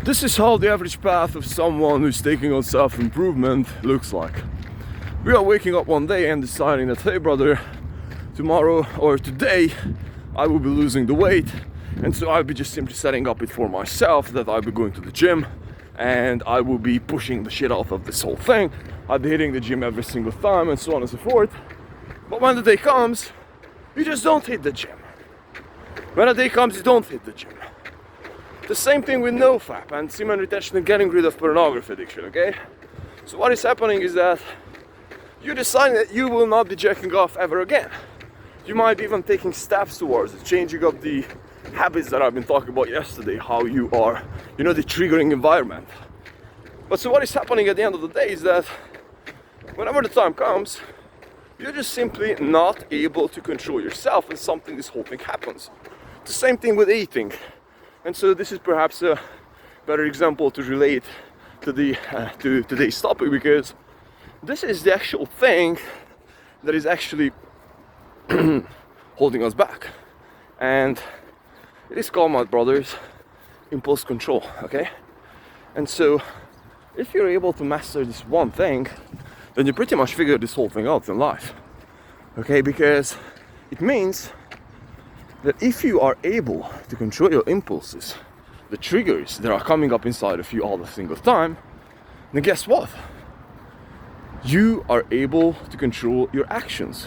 This is how the average path of someone who's taking on self-improvement looks like. We are waking up one day and deciding that, hey brother, tomorrow or today I will be losing the weight, and so I'll be just simply setting up it for myself that I'll be going to the gym and I will be pushing the shit out of this whole thing. I'll be hitting the gym every single time and so on and so forth. But when the day comes, you just don't hit the gym. When the day comes, you don't hit the gym. The same thing with NoFap and semen retention and getting rid of pornography addiction, okay? So what is happening is that you decide that you will not be jacking off ever again. You might be even taking steps towards it, changing up the habits that I've been talking about yesterday, how you are, the triggering environment. But so what is happening at the end of the day is that whenever the time comes, you're just simply not able to control yourself, and this whole thing happens. The same thing with eating. And so this is perhaps a better example to relate to to today's topic, because this is the actual thing that is actually holding us back. And it is called, my brothers, impulse control, okay? And so if you're able to master this one thing, then you pretty much figure this whole thing out in life, okay? Because it means that if you are able to control your impulses, the triggers that are coming up inside of you all the single time, then guess what? You are able to control your actions.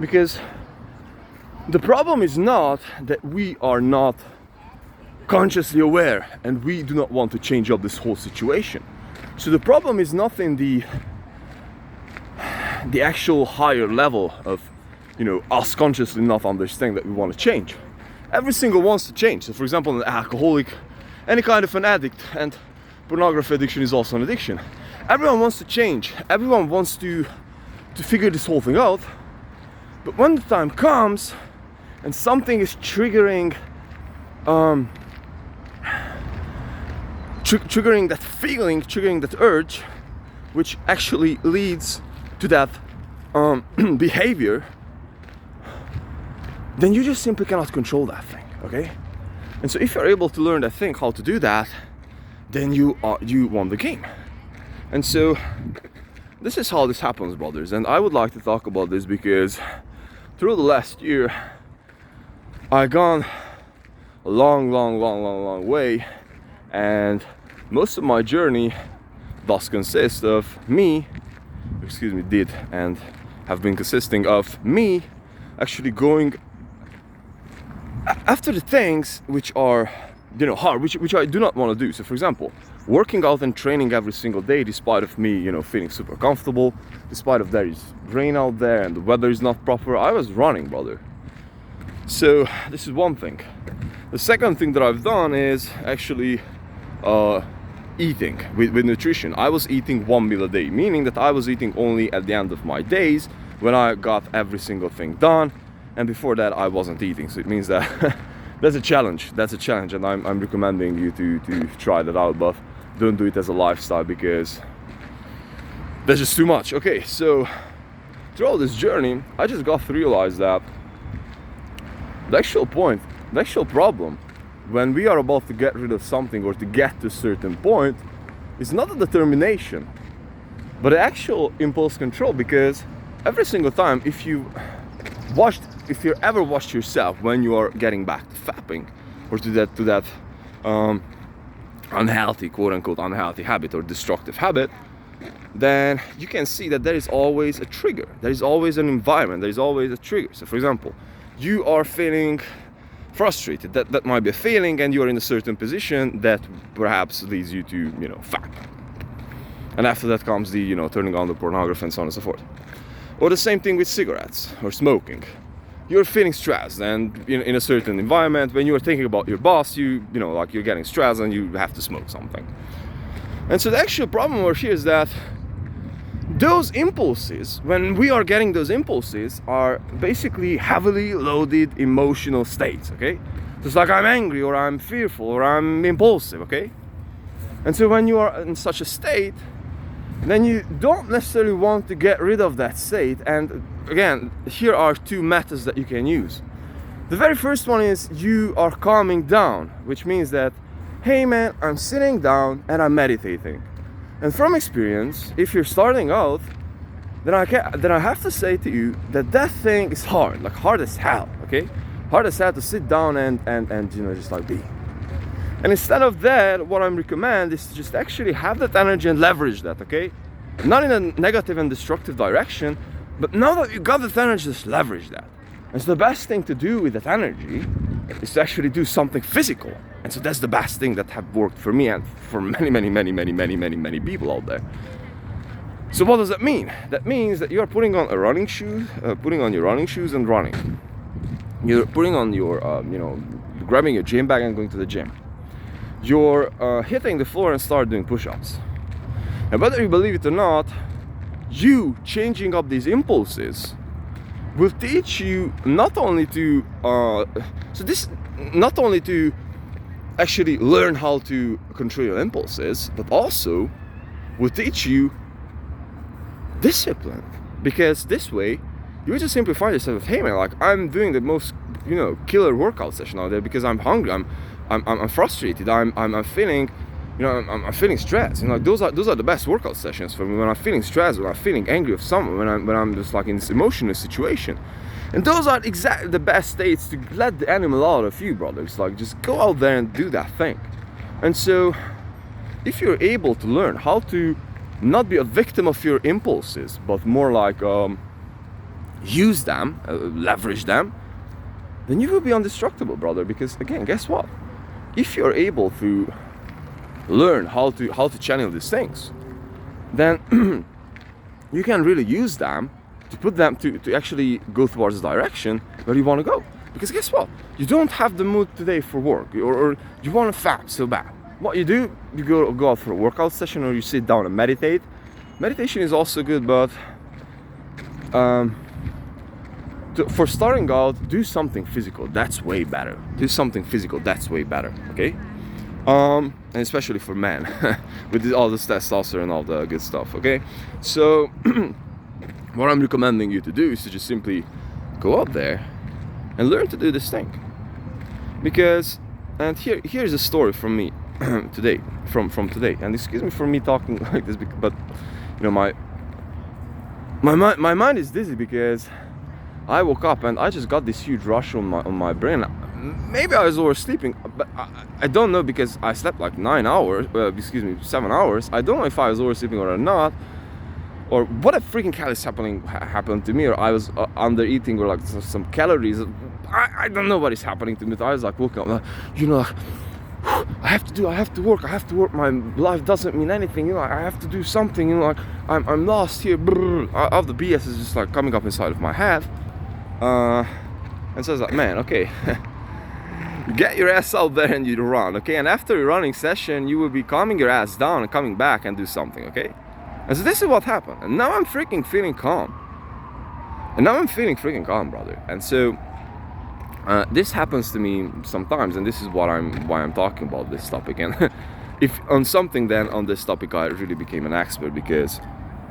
Because the problem is not that we are not consciously aware and we do not want to change up this whole situation. So the problem is not in the actual higher level of us consciously not understanding that we want to change. Every single wants to change. So for example, an alcoholic, any kind of an addict, and pornography addiction is also an addiction. Everyone wants to change. Everyone wants to figure this whole thing out. But when the time comes and something is triggering triggering that feeling, triggering that urge, which actually leads to that behavior, then you just simply cannot control that thing, okay? And so if you're able to learn that thing, how to do that, then you won the game. And so this is how this happens, brothers. And I would like to talk about this because through the last year, I've gone a long way, and most of my journey thus consists of me, did and have been consisting of me actually going after the things which are hard, which I do not want to do. So for example, working out and training every single day despite of me feeling super comfortable, despite of there is rain out there and the weather is not proper, I was running, brother. So this is one thing. The second thing that I've done is actually eating with nutrition. I was eating 1 meal a day, meaning that I was eating only at the end of my days when I got every single thing done, and before that I wasn't eating. So it means that that's a challenge, and I'm recommending you to try that out, but don't do it as a lifestyle because that's just too much. Okay, so throughout this journey I just got to realize that the actual problem when we are about to get rid of something or to get to a certain point is not a determination, but the actual impulse control. Because every single time, if you ever watched yourself when you are getting back to fapping or to that unhealthy, quote unquote unhealthy habit or destructive habit, then you can see that there is always a trigger, there is always an environment, there is always a trigger. So for example, you are feeling frustrated, that might be a feeling, and you are in a certain position that perhaps leads you to fap, and after that comes the turning on the pornography and so on and so forth. Or the same thing with cigarettes or smoking. You're feeling stressed, and in a certain environment, when you are thinking about your boss, you're getting stressed and you have to smoke something. And so the actual problem over here is that those impulses, when we are getting those impulses, are basically heavily loaded emotional states, okay? Just like I'm angry, or I'm fearful, or I'm impulsive, okay? And so when you are in such a state, then you don't necessarily want to get rid of that state. And again, here are two methods that you can use. The very first one is you are calming down, which means that hey man, I'm sitting down and I'm meditating. And from experience, if you're starting out, then I have to say to you that thing is hard, like hard as hell, okay? Hard as hell to sit down and just like be. And instead of that, what I'm recommend is to just actually have that energy and leverage that, okay? Not in a negative and destructive direction, but now that you got that energy, just leverage that. And so the best thing to do with that energy is to actually do something physical. And so that's the best thing that have worked for me and for many people out there. So what does that mean? That means that you are putting on a running shoe, putting on your running shoes and running. You're putting on your, grabbing your gym bag and going to the gym. You're hitting the floor and start doing push-ups. And whether you believe it or not, you changing up these impulses will teach you not only to actually learn how to control your impulses, but also will teach you discipline. Because this way you just simply find yourself, hey man, like I'm doing the most killer workout session out there because I'm hungry, I'm frustrated, I'm feeling I'm feeling stressed. Like those are the best workout sessions for me, when I'm feeling stressed, when I'm feeling angry with someone, when I'm just like in this emotional situation. And those are exactly the best states to let the animal out of you, brothers. Like just go out there and do that thing. And so if you're able to learn how to not be a victim of your impulses, but more like use them, leverage them, then you will be indestructible, brother. Because again, guess what? If you're able to learn how to channel these things, then you can really use them to put them to actually go towards the direction where you want to go. Because guess what? You don't have the mood today for work, or you want to fat so bad. What you do, you go out for a workout session, or you sit down and meditate. Meditation is also good, but for starting out, do something physical. That's way better. Do something physical. That's way better. Okay. And especially for men with all this testosterone and all the good stuff. Okay. So what I'm recommending you to do is to just simply go out there and learn to do this thing. Because, and here's a story from me today, from today. And excuse me for me talking like this, but my mind is dizzy because I woke up and I just got this huge rush on my brain. Maybe I was oversleeping, but I don't know, because I slept like 7 hours. I don't know if I was oversleeping or not, or what a freaking hell is happened to me, or I was under eating, or like some calories. I don't know what is happening to me. I was like woken up, I have to work. My life doesn't mean anything. I have to do something. Like I'm lost here. All the BS is just like coming up inside of my head. And so I was like, man, okay. Get your ass out there and you run, okay? And after your running session, you will be calming your ass down and coming back and do something, okay? And so this is what happened. And now I'm freaking feeling calm. Brother. And so this happens to me sometimes, and this is why I'm talking about this topic. And if on something, then on this topic I really became an expert, because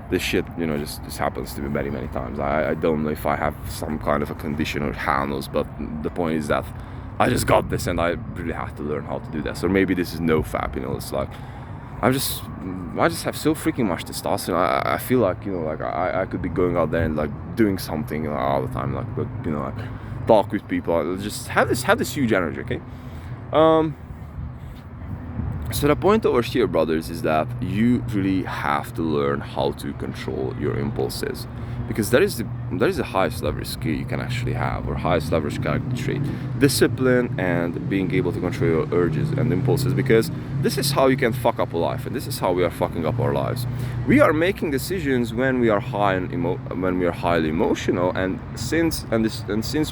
this shit, just happens to me many times. I don't know if I have some kind of a condition or how knows, but the point is that I just got this and I really have to learn how to do this. Or maybe this is no fap, it's like I just have so freaking much testosterone. I feel like I could be going out there and like doing something all the time, like talk with people, just have this huge energy, okay? So the point over here, brothers, is that you really have to learn how to control your impulses, because that is the highest leverage skill you can actually have, or highest leverage character trait: discipline and being able to control your urges and impulses. Because this is how you can fuck up a life, and this is how we are fucking up our lives. We are making decisions when we are when we are highly emotional, and since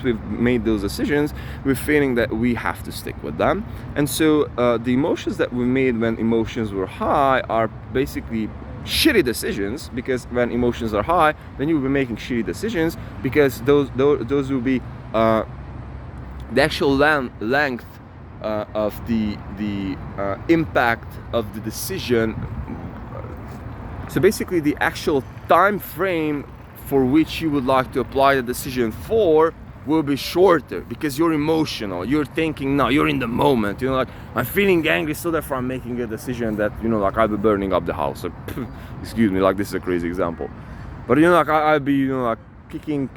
we've made those decisions, we're feeling that we have to stick with them. And so the emotions that we made when emotions were high are basically shitty decisions, because when emotions are high, then you will be making shitty decisions, because those will be the actual length of the impact of the decision. So basically the actual time frame for which you would like to apply the decision for will be shorter because you're emotional, you're thinking now, you're in the moment, you know, like I'm feeling angry, so therefore I'm making a decision that, you know, like I'll be burning up the house, or excuse me, like this is a crazy example, but you know, like I'll be, you know, like kicking,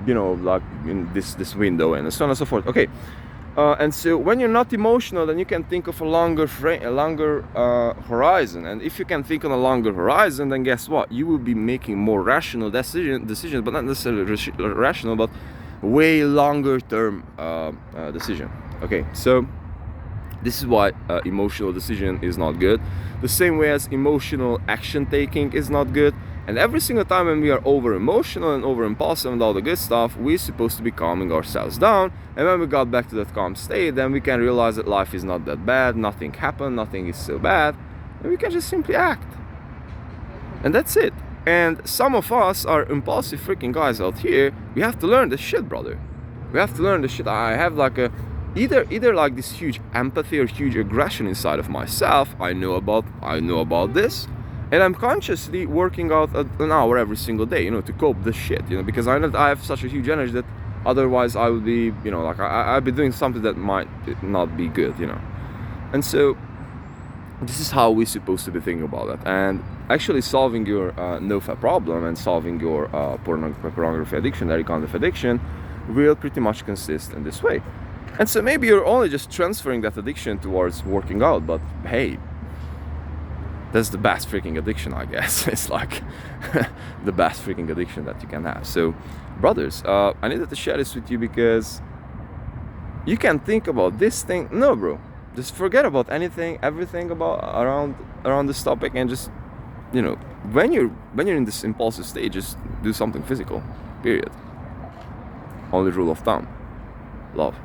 you know, like in this window and so on and so forth. Okay. And so when you're not emotional, then you can think of a longer horizon. And if you can think on a longer horizon, then guess what? You will be making more rational decisions, but not necessarily rational, but way longer term decision. Okay, so this is why emotional decision is not good. The same way as emotional action taking is not good. And every single time when we are over emotional and over impulsive and all the good stuff, we're supposed to be calming ourselves down. And when we got back to that calm state, then we can realize that life is not that bad, nothing happened, nothing is so bad, and we can just simply act. And that's it. And some of us are impulsive freaking guys out here. We have to learn this shit, brother. We have to learn this shit. I have like a either like this huge empathy or huge aggression inside of myself. I know about this. And I'm consciously working out an hour every single day, you know, to cope this shit, you know, because I know that I have such a huge energy that otherwise I would be, you know, like I'd be doing something that might not be good, you know. And so this is how we're supposed to be thinking about it. And actually solving your no-fap problem and solving your pornography addiction, dairy content addiction, will pretty much consist in this way. And so maybe you're only just transferring that addiction towards working out, but hey, that's the best freaking addiction, I guess. It's like the best freaking addiction that you can have. So, brothers, I needed to share this with you because you can think about this thing. No, bro, just forget about everything about around this topic, and just, you know, when you're in this impulsive stage, just do something physical. Period. Only rule of thumb: love.